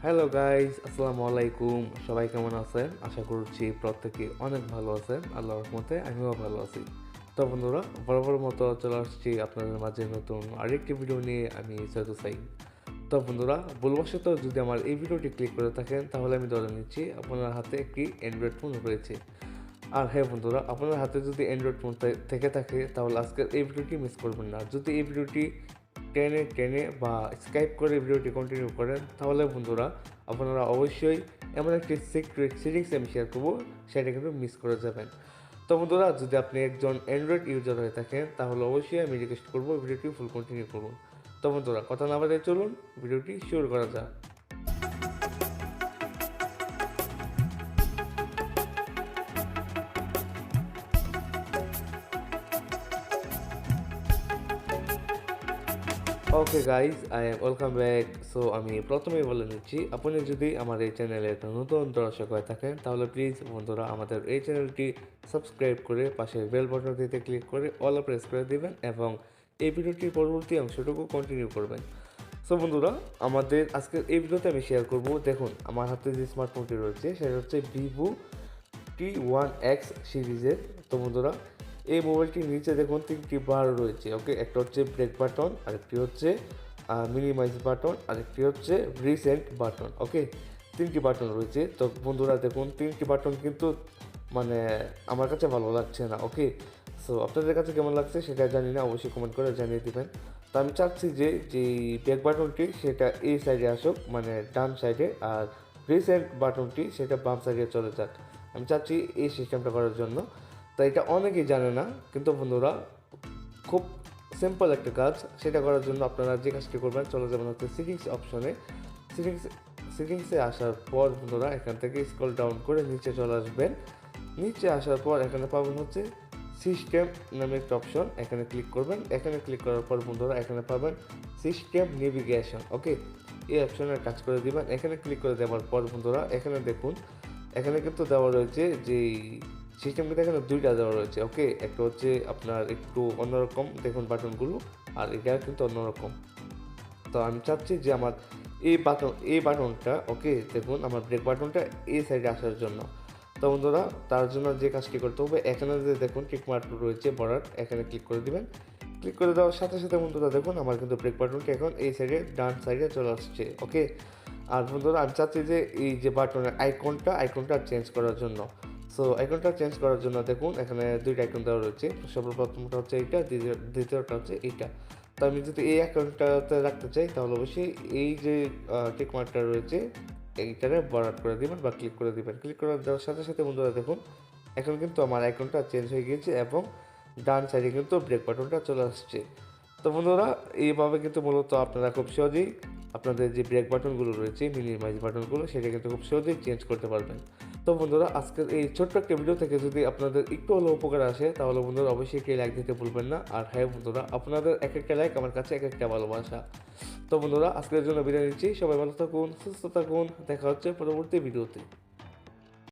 Hello guys, আসসালামু আলাইকুম। সবাই কেমন আছেন? আশা করছি প্রত্যেকে অনেক ভালো আছেন। আল্লাহর রহমতে আমিও ভালো আছি। তো বন্ধুরা, বরাবর মতো চলে আসছি আপনাদের মাঝে নতুন আরেকটি ভিডিও নিয়ে। আমি সৈয়দ হুসাইন। তো বন্ধুরা, ভুলবশত যদি আমার এই ভিডিওটি ক্লিক করে থাকেন তাহলে আমি ধরে নিচ্ছি আপনার হাতে একটি অ্যান্ড্রয়েড ফোন রয়েছে। আর হ্যাঁ বন্ধুরা, আপনার হাতে যদি অ্যান্ড্রয়েড ফোন থেকে থাকে তাহলে আজকের এই ভিডিওটি মিস করবেন না। যদি এই ভিডিওটি টেনে টেনে বা স্কাইপ করে ভিডিওটি কন্টিনিউ করেন তাহলে বন্ধুরা আপনারা অবশ্যই এমন একটি সিক্রেট সেটিংস আমি শেয়ার করবো, সেটা কিন্তু মিস করে যাবেন। তো বন্ধুরা, যদি আপনি একজন অ্যান্ড্রয়েড ইউজার হয়ে থাকেন তাহলে অবশ্যই আমি রিকোয়েস্ট করবো ভিডিওটি ফুল কন্টিনিউ করুন। তো বন্ধুরা, কথা না বাড়িয়ে চলুন ভিডিওটি শুরু করা যাক। Okay guys, I am welcome back. So আমি প্রথমেই বলে নিচ্ছি, আপনি যদি আমার এই চ্যানেলে একটা নতুন দর্শক হয়ে থাকেন তাহলে প্লিজ বন্ধুরা আমাদের এই চ্যানেলটি সাবস্ক্রাইব করে পাশের বেল বাটনটিতে ক্লিক করে অল প্রেস করে দিবেন এবং এই ভিডিওটির পরবর্তী অংশটুকু কন্টিনিউ করবেন। সো বন্ধুরা, আমাদের আজকের এই ভিডিওতে আমি শেয়ার করব, দেখুন আমার হাতে যে স্মার্টফোনটি রয়েছে সেটা হচ্ছে ভিভো T1x সিরিজের। তো বন্ধুরা, এই মোবাইলটির নিচে দেখুন তিনটি বার রয়েছে। ওকে, একটা হচ্ছে ব্রেক বাটন, আরেকটি হচ্ছে মিনিমাইজ বাটন, আরেকটি হচ্ছে রিসেন্ট বাটন। ওকে, তিনটি বাটন রয়েছে। তো বন্ধুরা দেখুন, তিনটি বাটন কিন্তু মানে আমার কাছে ভালো লাগছে না। ওকে, সো আপনাদের কাছে কেমন লাগছে সেটা জানি না, অবশ্যই কমেন্ট করে জানিয়ে দেবেন। তো আমি চাচ্ছি যে ব্যাক বাটনটি সেটা এই সাইডে আসুক, মানে ডান সাইডে, আর রিসেন্ট বাটনটি সেটা বাম সাইডে চলে যাক। আমি চাচ্ছি এই সিস্টেমটা করার জন্য। তো এটা অনেকেই জানে না, কিন্তু বন্ধুরা খুব সিম্পল একটা কাজ। সেটা করার জন্য আপনারা যে কাজটি করবেন, চলে যাবেন হচ্ছে সেটিংস অপশনে। সেটিংসে আসার পর বন্ধুরা এখান থেকে স্ক্রল ডাউন করে নিচে চলে আসবেন। নিচে আসার পর এখানে পাবেন হচ্ছে সিস্টেম নামে একটা অপশন, এখানে ক্লিক করবেন। এখানে ক্লিক করার পর বন্ধুরা এখানে পাবেন সিস্টেম নেভিগেশন। ওকে, এই অপশনে কাজ করে দিবেন। এখানে ক্লিক করে দেওয়ার পর বন্ধুরা এখানে দেখুন, এখানে কিন্তু দেওয়া রয়েছে যে সিস্টেম, কিন্তু এখানে দুইটা দেওয়া রয়েছে। ওকে, একটা হচ্ছে আপনার একটু অন্যরকম দেখুন বাটনগুলো, আর এটা কিন্তু অন্যরকম। তো আমি চাচ্ছি যে আমার এই বাটনটা, ওকে দেখুন আমার ব্রেক বাটনটা এই সাইডে আসার জন্য। তো বন্ধুরা, তার জন্য যে কাজটি করতে হবে, এখানে যে দেখুন টিক মার্ক রয়েছে বর্ডার, এখানে ক্লিক করে দিবেন। ক্লিক করে দেওয়ার সাথে সাথে বন্ধুরা দেখুন আমার কিন্তু ব্রেক বাটনটা এখন এই সাইডে ডান সাইডে চলে আসছে। ওকে, আর বন্ধুরা আমি চাচ্ছি যে এই যে বাটনের আইকনটা চেঞ্জ করার জন্য। সো আইকনটা চেঞ্জ করার জন্য দেখুন এখানে দুইটা আইকন দেওয়া রয়েছে। সর্বপ্রথমটা হচ্ছে এইটা, দ্বিতীয়টা হচ্ছে এইটা। তো আমি যদি এই অ্যাকাউন্টটাতে রাখতে চাই তাহলে অবশ্যই এই যে টিক মার্কটা রয়েছে এইটারে বরাদ করে দিবেন বা ক্লিক করে দিবেন। ক্লিক করে দেওয়ার সাথে সাথে বন্ধুরা দেখুন এখন কিন্তু আমার আইকনটা চেঞ্জ হয়ে গিয়েছে এবং ডান সাইডে কিন্তু ব্রেক বাটনটা চলে আসছে। তো বন্ধুরা, এইভাবে কিন্তু মূলত আপনারা খুব সহজেই আপনাদের যে ব্রেক বাটনগুলো রয়েছে, মিনিমাইজ বাটনগুলো, সেটা কিন্তু খুব সহজেই চেঞ্জ করতে পারবেন। তো বন্ধুরা, আজকের এই ছোট্ট একটা ভিডিও থেকে যদি আপনাদের একটু হলেও উপকার আসে তাহলে বন্ধুরা অবশ্যই একটি লাইক দিতে ভুলবেন না। আর হ্যাঁ বন্ধুরা, আপনাদের এক একটা লাইক আমার কাছে এক একটা ভালোবাসা। তো বন্ধুরা, আজকের জন্য বিদায় নিচ্ছি। সবাই ভালো থাকুন, সুস্থ থাকুন, দেখা হচ্ছে পরবর্তী ভিডিওতে।